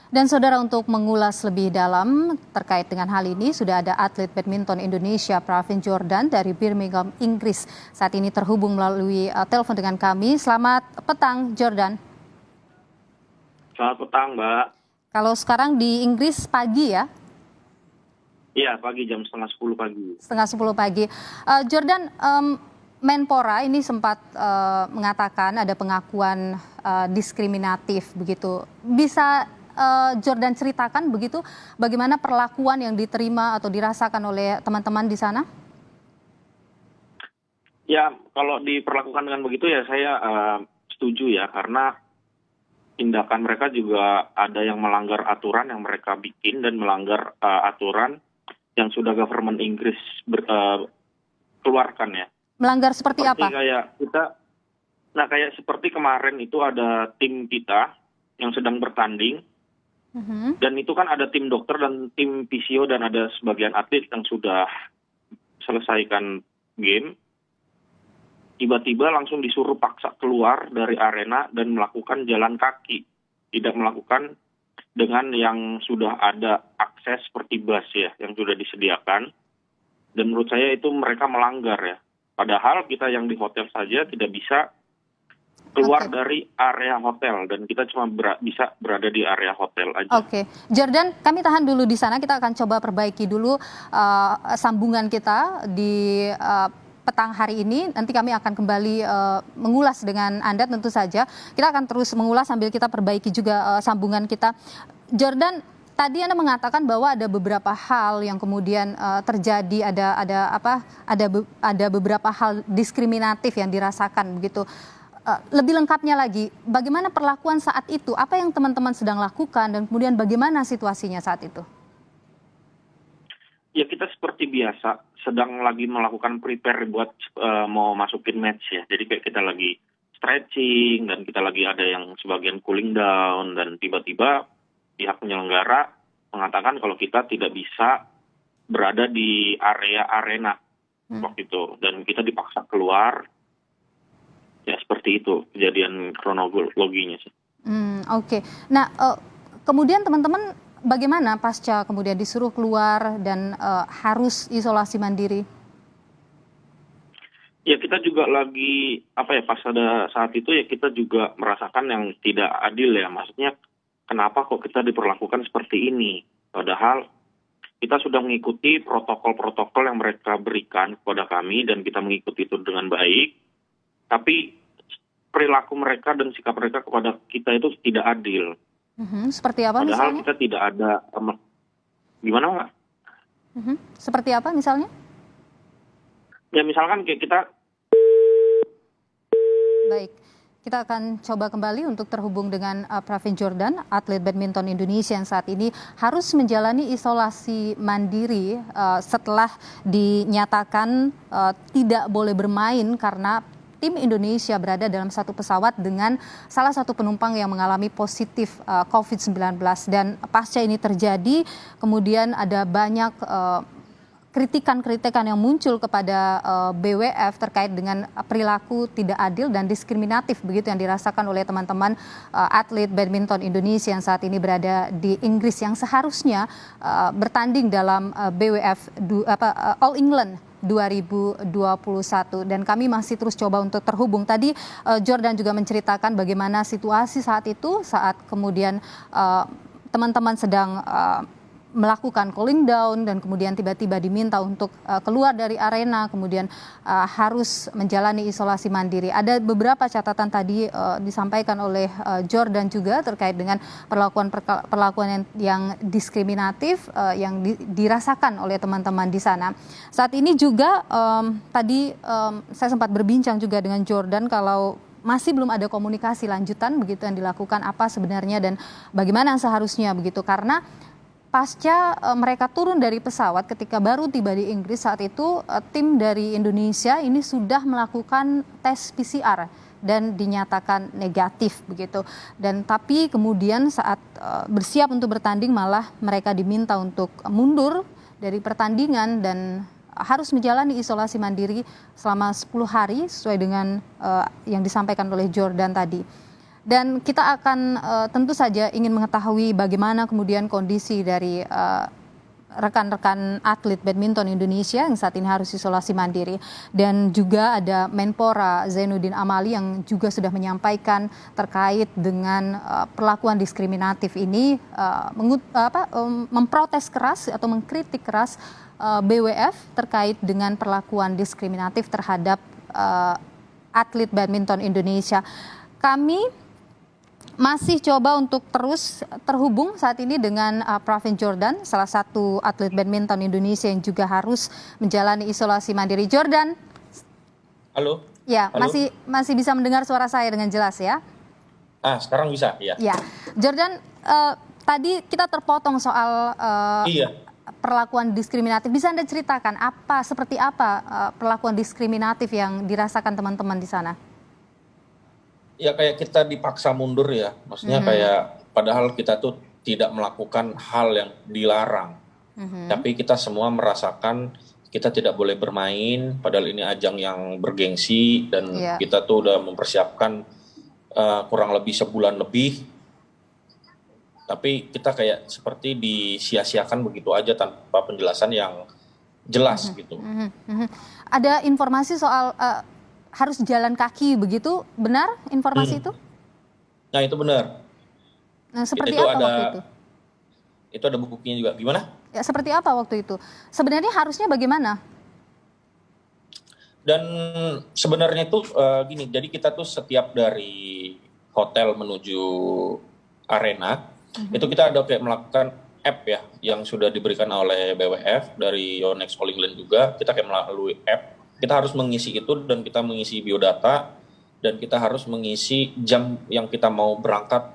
Dan saudara, untuk mengulas lebih dalam terkait dengan hal ini sudah ada atlet badminton Indonesia Pravin Jordan dari Birmingham, Inggris. Saat ini terhubung melalui telepon dengan kami. Selamat petang, Jordan. Selamat petang, Mbak. Kalau sekarang di Inggris pagi ya? Iya, pagi jam setengah 10 pagi. Setengah 10 pagi. Jordan, Menpora ini sempat mengatakan ada pengakuan diskriminatif begitu. Bisa Jordan ceritakan begitu bagaimana perlakuan yang diterima atau dirasakan oleh teman-teman di sana? Ya, kalau diperlakukan dengan begitu ya saya setuju ya, karena tindakan mereka juga ada yang melanggar aturan yang mereka bikin dan melanggar aturan yang sudah government Inggris keluarkan ya. Melanggar seperti apa? Kayak seperti kemarin itu ada tim kita yang sedang bertanding. Dan itu kan ada tim dokter dan tim fisio dan ada sebagian atlet yang sudah selesaikan game. Tiba-tiba langsung disuruh paksa keluar dari arena dan melakukan jalan kaki. Tidak melakukan dengan yang sudah ada akses seperti bus ya, yang sudah disediakan. Dan menurut saya itu mereka melanggar ya. Padahal kita yang di hotel saja tidak bisa keluar dari area hotel dan kita cuma bisa berada di area hotel aja. Oke, Jordan, kami tahan dulu di sana. Kita akan coba perbaiki dulu sambungan kita di petang hari ini. Nanti kami akan kembali mengulas dengan Anda tentu saja. Kita akan terus mengulas sambil kita perbaiki juga sambungan kita. Jordan, tadi Anda mengatakan bahwa ada beberapa hal yang kemudian terjadi, ada beberapa hal diskriminatif yang dirasakan begitu. Lebih lengkapnya lagi, bagaimana perlakuan saat itu? Apa yang teman-teman sedang lakukan dan kemudian bagaimana situasinya saat itu? Ya, kita seperti biasa sedang lagi melakukan prepare buat mau masukin match ya. Jadi kayak kita lagi stretching dan kita lagi ada yang sebagian cooling down dan tiba-tiba pihak penyelenggara mengatakan kalau kita tidak bisa berada di area arena waktu itu dan kita dipaksa keluar. Ya, seperti itu kejadian kronologinya sih. Oke. Nah, kemudian teman-teman bagaimana pasca kemudian disuruh keluar dan harus isolasi mandiri? Ya, kita juga lagi pas ada saat itu ya kita juga merasakan yang tidak adil ya. Maksudnya kenapa kok kita diperlakukan seperti ini? Padahal kita sudah mengikuti protokol-protokol yang mereka berikan kepada kami dan kita mengikuti itu dengan baik. Tapi perilaku mereka dan sikap mereka kepada kita itu tidak adil. Seperti apa Padahal misalnya? kita tidak ada, gimana Mbak? Seperti apa misalnya? Ya misalkan kayak kita. Baik, kita akan coba kembali untuk terhubung dengan Pravin Jordan, atlet badminton Indonesia yang saat ini harus menjalani isolasi mandiri setelah dinyatakan tidak boleh bermain karena tim Indonesia berada dalam satu pesawat dengan salah satu penumpang yang mengalami positif COVID-19. Dan pasca ini terjadi, kemudian ada banyak kritikan-kritikan yang muncul kepada BWF terkait dengan perilaku tidak adil dan diskriminatif begitu yang dirasakan oleh teman-teman atlet badminton Indonesia yang saat ini berada di Inggris yang seharusnya bertanding dalam BWF All England 2021 dan kami masih terus coba untuk terhubung. Tadi Jordan juga menceritakan bagaimana situasi saat itu saat kemudian teman-teman sedang melakukan cooling down dan kemudian tiba-tiba diminta untuk keluar dari arena, kemudian harus menjalani isolasi mandiri. Ada beberapa catatan tadi disampaikan oleh Jordan juga terkait dengan perlakuan yang diskriminatif yang dirasakan oleh teman-teman di sana. Saat ini juga tadi saya sempat berbincang juga dengan Jordan kalau masih belum ada komunikasi lanjutan begitu yang dilakukan apa sebenarnya dan bagaimana seharusnya begitu, karena pasca mereka turun dari pesawat ketika baru tiba di Inggris saat itu tim dari Indonesia ini sudah melakukan tes PCR dan dinyatakan negatif begitu. Dan tapi kemudian saat bersiap untuk bertanding malah mereka diminta untuk mundur dari pertandingan dan harus menjalani isolasi mandiri selama 10 hari sesuai dengan yang disampaikan oleh Jordan tadi. Dan kita akan tentu saja ingin mengetahui bagaimana kemudian kondisi dari rekan-rekan atlet badminton Indonesia yang saat ini harus isolasi mandiri. Dan juga ada Menpora Zainuddin Amali yang juga sudah menyampaikan terkait dengan perlakuan diskriminatif ini, memprotes keras atau mengkritik keras BWF terkait dengan perlakuan diskriminatif terhadap atlet badminton Indonesia. Kami masih coba untuk terus terhubung saat ini dengan Pravin Jordan, salah satu atlet badminton Indonesia yang juga harus menjalani isolasi mandiri. Jordan, halo. Ya, halo. masih bisa mendengar suara saya dengan jelas ya? Sekarang bisa, ya. Ya, Jordan, tadi kita terpotong soal perlakuan diskriminatif. Bisa Anda ceritakan seperti apa perlakuan diskriminatif yang dirasakan teman-teman di sana? Ya kayak kita dipaksa mundur ya, maksudnya kayak padahal kita tuh tidak melakukan hal yang dilarang, tapi kita semua merasakan kita tidak boleh bermain, padahal ini ajang yang bergengsi dan kita tuh udah mempersiapkan kurang lebih sebulan lebih, tapi kita kayak seperti disia-siakan begitu aja tanpa penjelasan yang jelas gitu. Ada informasi soal harus jalan kaki begitu, benar informasi itu? Nah itu benar. Nah seperti itu apa waktu itu? Itu ada bukunya juga, gimana? Ya seperti apa waktu itu? Sebenarnya harusnya bagaimana? Dan sebenarnya itu gini, jadi kita tuh setiap dari hotel menuju arena, itu kita ada kayak melakukan app ya, yang sudah diberikan oleh BWF dari Yonex All England juga, kita kayak melalui app. Kita harus mengisi itu dan kita mengisi biodata dan kita harus mengisi jam yang kita mau berangkat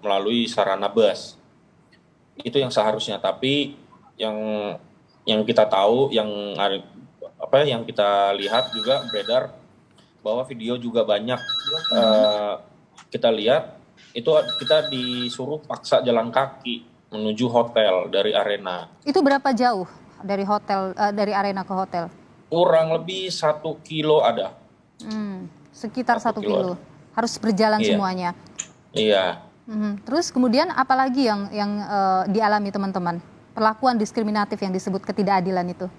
melalui sarana bus. Itu yang seharusnya, tapi yang kita tahu, yang kita lihat juga beredar bahwa video juga banyak kita lihat itu kita disuruh paksa jalan kaki menuju hotel dari arena. Itu berapa jauh dari hotel dari arena ke hotel? Kurang lebih 1 kilo ada. Sekitar 1 kilo. Harus berjalan semuanya. Iya. Terus kemudian apa lagi yang dialami teman-teman? Perlakuan diskriminatif yang disebut ketidakadilan itu?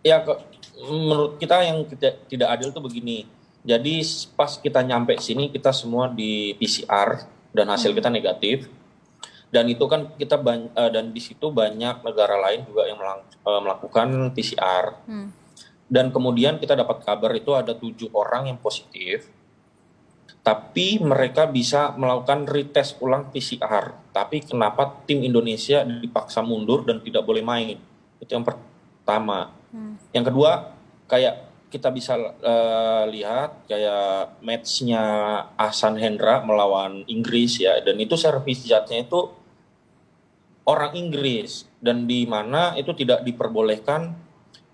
Ya, menurut kita yang tidak adil itu begini. Jadi pas kita nyampe sini kita semua di PCR dan hasil kita negatif. Dan itu kan dan di situ banyak negara lain juga yang melakukan PCR. Dan kemudian kita dapat kabar itu ada 7 orang yang positif, tapi mereka bisa melakukan retest ulang PCR. Tapi kenapa tim Indonesia dipaksa mundur dan tidak boleh main? Itu yang pertama. Yang kedua, kayak kita bisa lihat kayak match-nya Ahsan Hendra melawan Inggris ya, dan itu servis judge-nya itu orang Inggris, dan di mana itu tidak diperbolehkan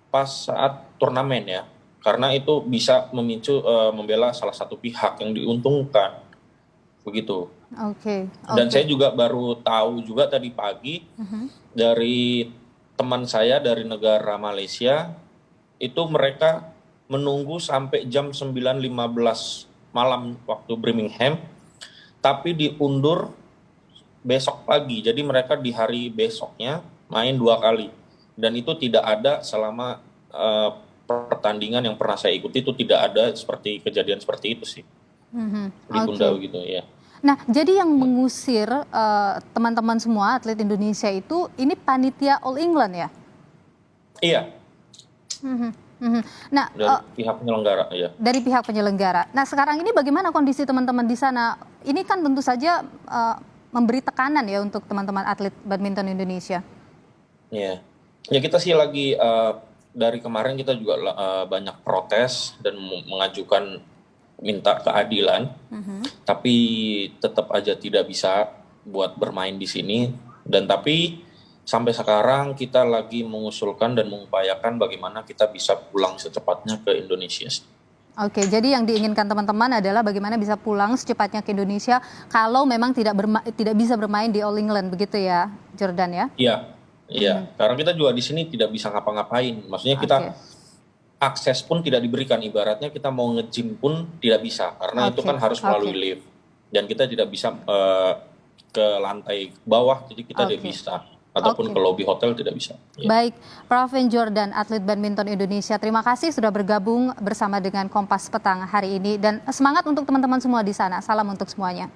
pas saat turnamen ya, karena itu bisa memicu membela salah satu pihak yang diuntungkan begitu. Dan saya juga baru tahu juga tadi pagi dari teman saya dari negara Malaysia, itu mereka menunggu sampai jam 9.15 malam waktu Birmingham, tapi diundur besok pagi. Jadi mereka di hari besoknya main 2 kali. Dan itu tidak ada selama pertandingan yang pernah saya ikuti, itu tidak ada seperti kejadian seperti itu sih. Ditunda begitu ya. Nah, jadi yang mengusir teman-teman semua atlet Indonesia itu ini panitia All England ya? Iya. Nah, dari pihak penyelenggara ya. Dari pihak penyelenggara. Nah, sekarang ini bagaimana kondisi teman-teman di sana? Ini kan tentu saja memberi tekanan ya untuk teman-teman atlet badminton Indonesia. Iya. Ya kita sih lagi dari kemarin kita juga banyak protes dan mengajukan minta keadilan, tapi tetap aja tidak bisa buat bermain di sini. Dan tapi sampai sekarang kita lagi mengusulkan dan mengupayakan bagaimana kita bisa pulang secepatnya ke Indonesia. Oke, jadi yang diinginkan teman-teman adalah bagaimana bisa pulang secepatnya ke Indonesia kalau memang tidak bisa bermain di All England, begitu ya, Jordan ya? Iya, karena kita juga di sini tidak bisa ngapa-ngapain. Maksudnya kita akses pun tidak diberikan. Ibaratnya kita mau nge-gym pun tidak bisa, karena itu kan harus melalui lift. dan kita tidak bisa ke lantai bawah, jadi kita tidak bisa, ataupun ke lobi hotel tidak bisa. Baik, Pravin Jordan, atlet badminton Indonesia, terima kasih sudah bergabung bersama dengan Kompas Petang hari ini, dan semangat untuk teman-teman semua di sana. Salam untuk semuanya.